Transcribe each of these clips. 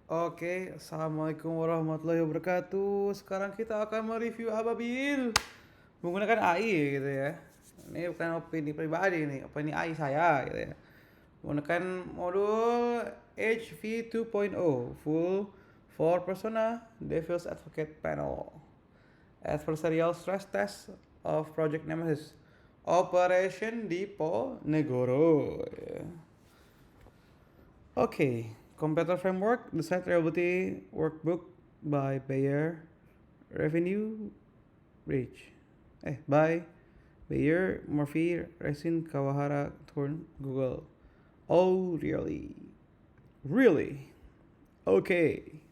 Oke, Assalamualaikum warahmatullahi wabarakatuh. Sekarang kita akan mereview Ababil menggunakan AI gitu ya. Ini bukan opini pribadi nih, opini AI saya gitu ya. Menggunakan modul HV 2.0 full for persona Devil's Advocate panel. Adversarial stress test of Project Nemesis. Operation Dipo Negoro. Ya. Okay, Computer Framework, the Site Reliability Workbook by Bayer, Revenue Bridge. By Bayer, Murphy, Resin, Kawahara, Thorn, Google. Oh, really? Really? Okay.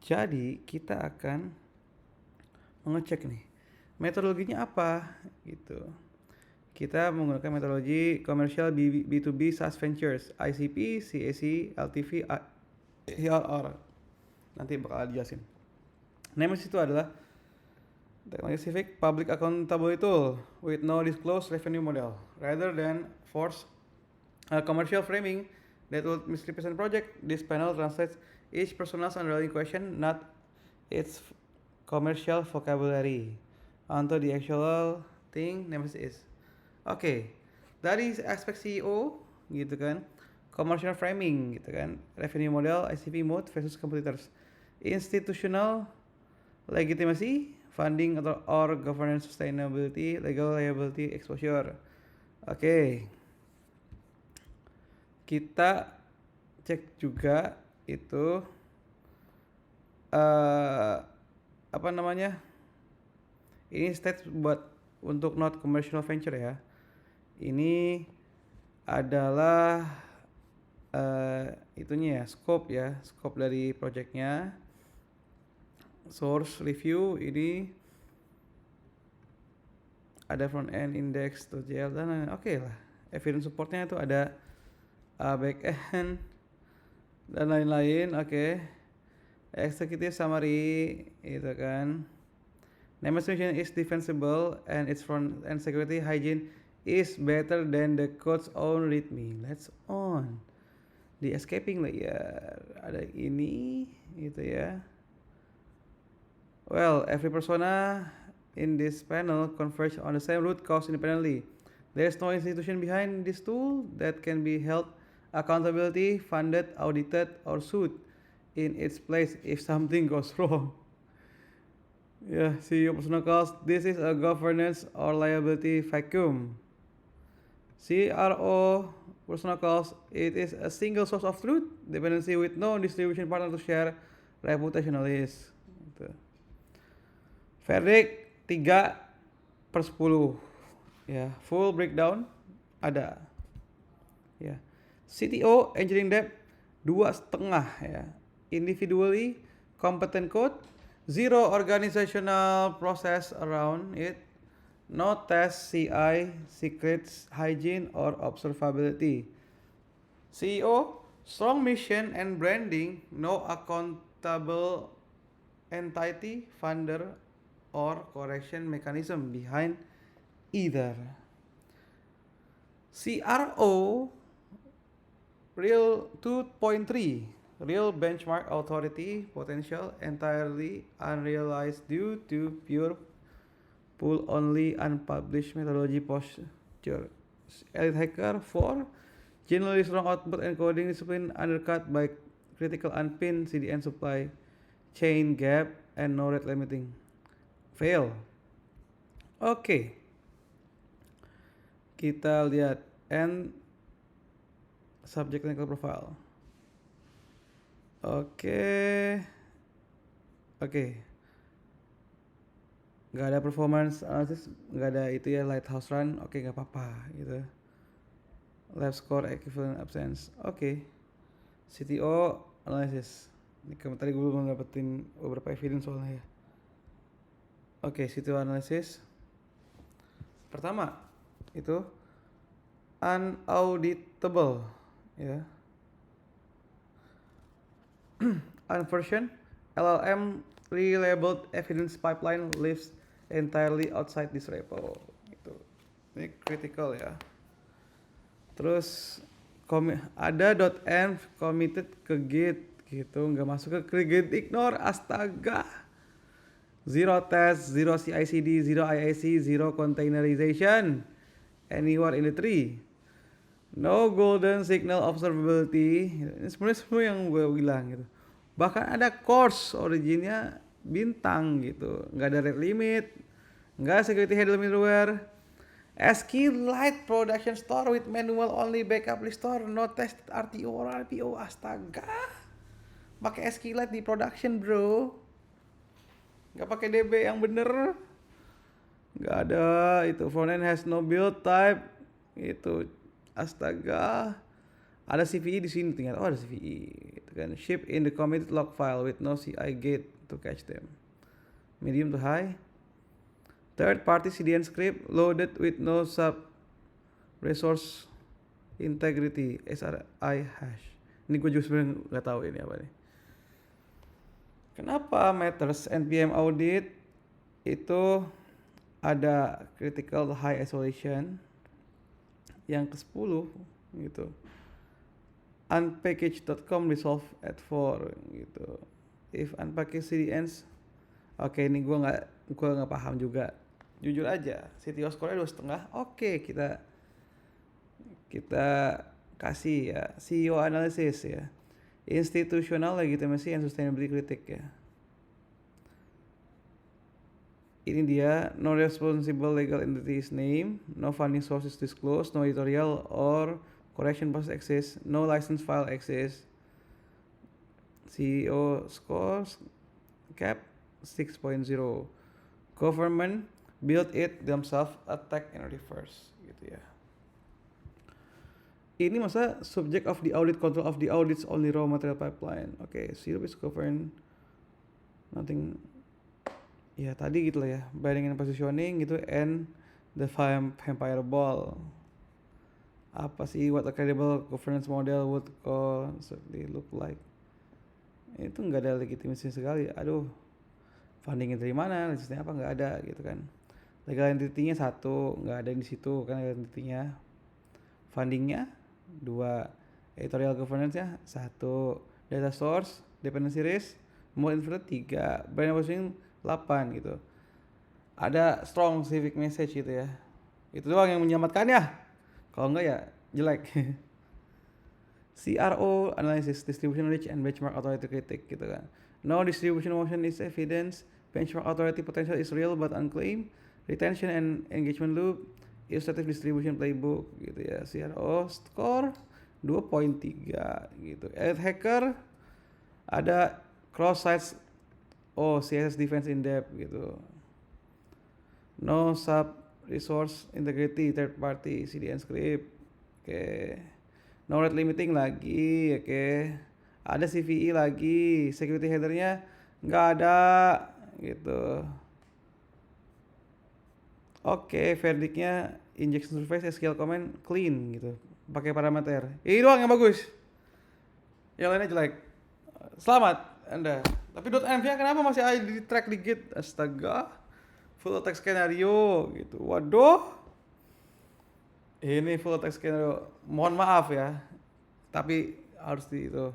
Jadi kita akan mengecek nih metodologinya apa gitu. Kita menggunakan metodologi Commercial B2B SaaS Ventures, ICP, CAC, LTV, ARR. Nanti bakal dijelasin. Nemesis itu adalah Technology Civic Public Accountability Tool with no disclosed revenue model, rather than force a commercial framing that would misrepresent project. This panel translates each person's underlying question, not its commercial vocabulary, onto the actual thing Nemesis is. Oke, dari aspek CEO gitu kan, commercial framing gitu kan, revenue model, ICP mode versus competitors, institutional legitimacy, funding atau or governance sustainability, legal liability exposure. Oke, kita cek juga itu apa namanya? Ini stats buat untuk not commercial venture ya. Ini adalah itunya ya, scope dari projectnya. Source review ini ada front end index to JL dan lain-lain. Oke lah. Evidence supportnya itu ada back end dan lain-lain. Oke. Executive summary itu kan. Demonstration is defensible and its front end security hygiene is better than the code's own readme. Let's on. Di escaping layer ada ini gitu ya. Well, every persona in this panel converge on the same root cause independently. There is no institution behind this tool that can be held accountability, funded, audited, or sued in its place if something goes wrong. Yeah, CEO personal cost. This is a governance or liability vacuum. CRO personal cost. It is a single source of truth, dependency with no distribution partner to share reputational risk. Gitu. Verdict 3/10. Ya, full breakdown ada. Ya. CTO engineering debt 2,5 ya. Individually competent code, zero organizational process around it, no test CI, secrets, hygiene or observability. CEO, strong mission and branding, no accountable entity, funder or correction mechanism behind either. CRO real 2.3 real benchmark authority potential entirely unrealized due to pure pull only unpublished methodology posture. Elite hacker 4 generally strong output encoding discipline undercut by critical unpin CDN supply chain gap and no rate limiting. Fail. Oke. Kita lihat and subject technical profile. Oke. Nggak ada performance analysis, nggak ada itu ya, lighthouse run. Oke, nggak apa-apa gitu. Lab score equivalent absence. Oke. CTO analysis. Ini tadi gue belum dapetin beberapa evidence soalnya ya. Oke, CTO analysis. Pertama itu unauditable ya. Unversion LLM relabeled evidence pipeline lives entirely outside this repo. Itu. Ini critical ya. Terus ada .env committed ke Git gitu, nggak masuk ke create ignore, astaga. Zero test, zero CI/CD, zero IAC, zero containerization anywhere in the tree. No golden signal observability. Ini sebenarnya semua yang gue bilang gitu. Bahkan ada course originnya bintang gitu, nggak ada rate limit, nggak security handle middleware. SQLite production store with manual only backup restore, no test RTO or RPO, astaga. Pakai SQLite di production bro, nggak pakai DB yang bener, nggak ada itu. Frontend has no build type, itu astaga. Ada CVE di sini tinggal. Oh ada CVE, gitu kan. Ship in the committed log file with no CI gate to catch them. Medium to high. Third party CDN script loaded with no sub resource integrity SRI hash. Ini gue juga sebenarnya nggak tahu ini apa nih. Kenapa matters npm audit itu ada critical high isolation yang ke-10 gitu. Unpackage.com resolve at 4 gitu. If unpackage CDNs, oke ini gue nggak paham juga. Jujur aja, CTO score-nya 2,5. Oke, kita kasih ya CEO analysis ya. Institutional legitimacy and sustainability critic ya. Ini dia, no responsible legal entity's name, no funding sources disclosed, no editorial or correction process exists, no license file exists. CEO scores cap 6.0. Government build it themselves, attack and reverse gitu ya. Ini masa subject of the audit, control of the audits only raw material pipeline. Oke, zero is govern nothing. Ya tadi gitu lah ya, binding and positioning gitu, and the vampire ball. Apa sih what a credible governance model would constantly look like? Itu nggak ada legitimasi sekali. Aduh, fundingnya dari mana, license apa nggak ada gitu kan. Legal entity-nya 1, nggak ada di situ kan legal entity-nya. Fundingnya 2, editorial governance-nya 1, data source, dependency risk, mode inverted 3, brand positioning 8 gitu. Ada strong civic message gitu ya. Itu doang yang menyelamatkan ya. Kalau enggak ya jelek. CRO analysis, distribution reach and benchmark authority critic gitu kan. No distribution motion is evidence, benchmark authority potential is real but unclaimed, retention and engagement loop, illustrative distribution playbook gitu ya. CRO score 2.3 gitu. Edit hacker ada cross sites CSS defense in depth gitu. No sub resource integrity third party CDN script. Oke. No rate limiting lagi, oke. Ada CVE lagi, security headernya nggak ada gitu. Oke, verdictnya injection surface SQL comment clean gitu. Pakai parameter. Ini doang yang bagus. Yang lainnya jelek. Selamat Anda. Tapi .env-nya kenapa masih ada di track di Git? Astaga. Full text skenario gitu. Waduh. Ini full text skenario. Mohon maaf ya. Tapi harus di itu.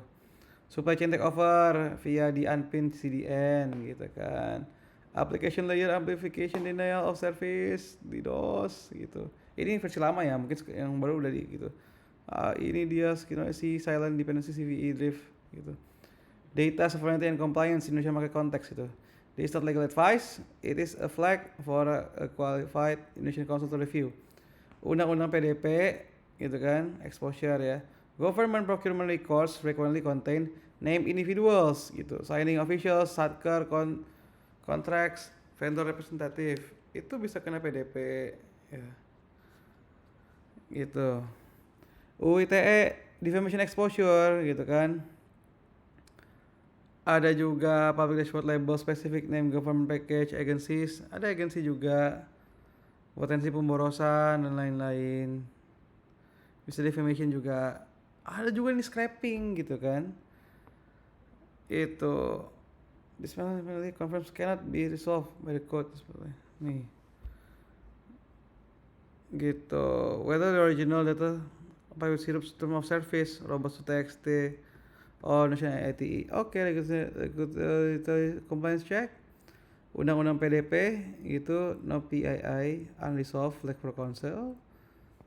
Supply chain takeover via di unpinned CDN gitu kan. Application layer amplification denial of service di DOS gitu. Ini versi lama ya, mungkin yang baru udah di gitu. Ini dia silent dependency CVE drift gitu. Data sovereignty and compliance Indonesia pakai konteks gitu. This is not legal advice, it is a flag for a qualified Indonesian council to review. Undang-undang PDP gitu kan, exposure ya. Government procurement records frequently contain name individuals gitu, signing officials, satker, contracts, vendor representative. Itu bisa kena PDP ya. Gitu. UITE defamation exposure gitu kan. Ada juga public dashboard label specific name government package agencies, ada agensi juga, potensi pemborosan dan lain-lain. Bisa defamation juga. Ada juga ini scraping gitu kan. Itu display confirms cannot be resolved by the code. Nih. Gitu. Whether the original data by syrup term of service robust to txt or national ITE. Oke, compliance check. Undang-undang PDP itu no PII unresolved like for council.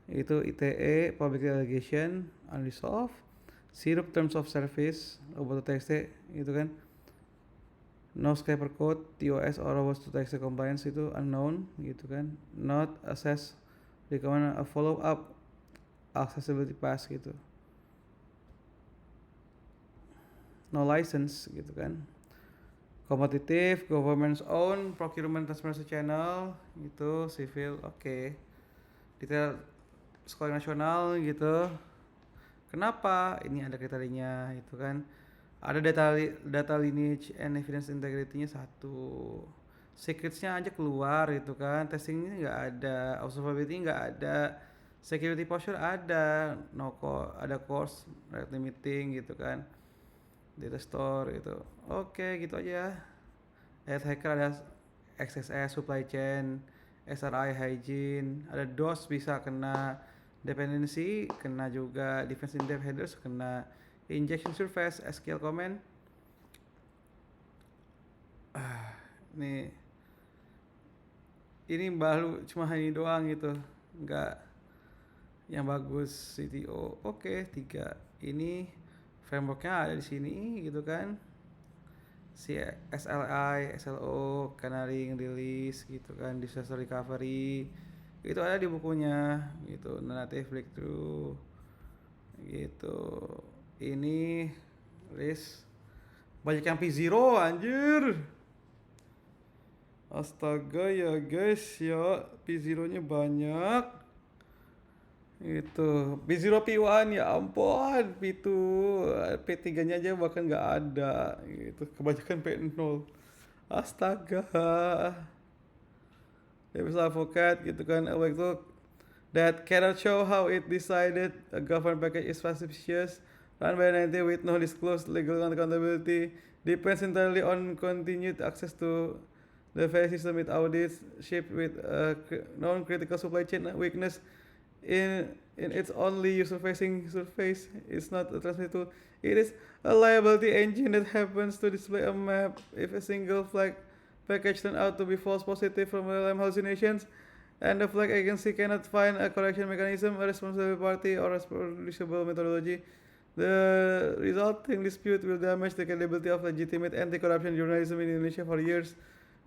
Itu ITE public delegation unresolved. Sirup terms of service robot.txt itu kan no scraper code TOS or robot.txt compliance itu unknown gitu kan, not assess recommend a follow up accessibility pass gitu, no license gitu kan, kompetitif government's own procurement transparency channel gitu, civil oke. Detail sekolah nasional gitu. Kenapa? Ini ada kriterianya itu kan. Ada data lineage and evidence integrity-nya satu. Secrets-nya aja keluar gitu kan. Testingnya nggak ada, observability nggak ada, security posture ada, ada course rate limiting gitu kan. Data store gitu. Oke, gitu aja. Ad hacker ada XSS supply chain, SRI hygiene, ada DOS bisa kena, dependency kena juga, defense in depth headers kena, injection surface, SQL comment. Ini baru cuma ini doang gitu, nggak yang bagus CTO. Oke, 3 ini frameworknya ada di sini gitu kan. Si SLI, SLO, canarying release gitu kan, disaster recovery itu ada di bukunya gitu, native breakthrough gitu. Ini risk banyak yang P0 anjir, astaga ya guys ya, P0 nya banyak itu. P0 P1 ya ampun, P2 P3 nya aja bahkan nggak ada gitu, kebanyakan P0. Astaga, Devil's Advocate gitu kan, itu that cannot show how it decided a government package is suspicious, run by an entity with no disclosed legal accountability, depends entirely on continued access to the very system it audits, shipped with a non-critical supply chain weakness in its only user-facing surface. It's not a transmit tool. It is a liability engine that happens to display a map if a single flag package turns out to be false positive from LLM hallucinations, and the flag agency cannot find a correction mechanism, a responsible party, or a reproducible methodology. The resulting dispute will damage the credibility of legitimate anti-corruption journalism in Indonesia for years.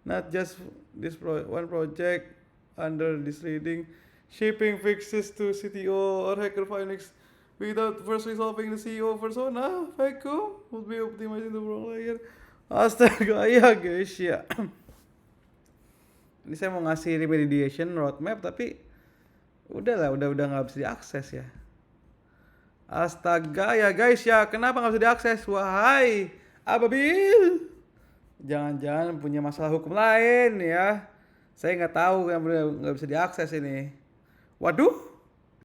Not just this one project under this reading. Shipping fixes to CTO or hacker findings without first resolving the CEO persona, vacuum would be optimizing the wrong layer. Astaga ya guys ya. Ini saya mau ngasih remediation roadmap tapi udah nggak bisa diakses ya. Astaga ya guys ya, kenapa nggak bisa diakses? Wahai Ababil, jangan-jangan punya masalah hukum lain ya. Saya nggak tahu yang nggak bisa diakses ini. Waduh.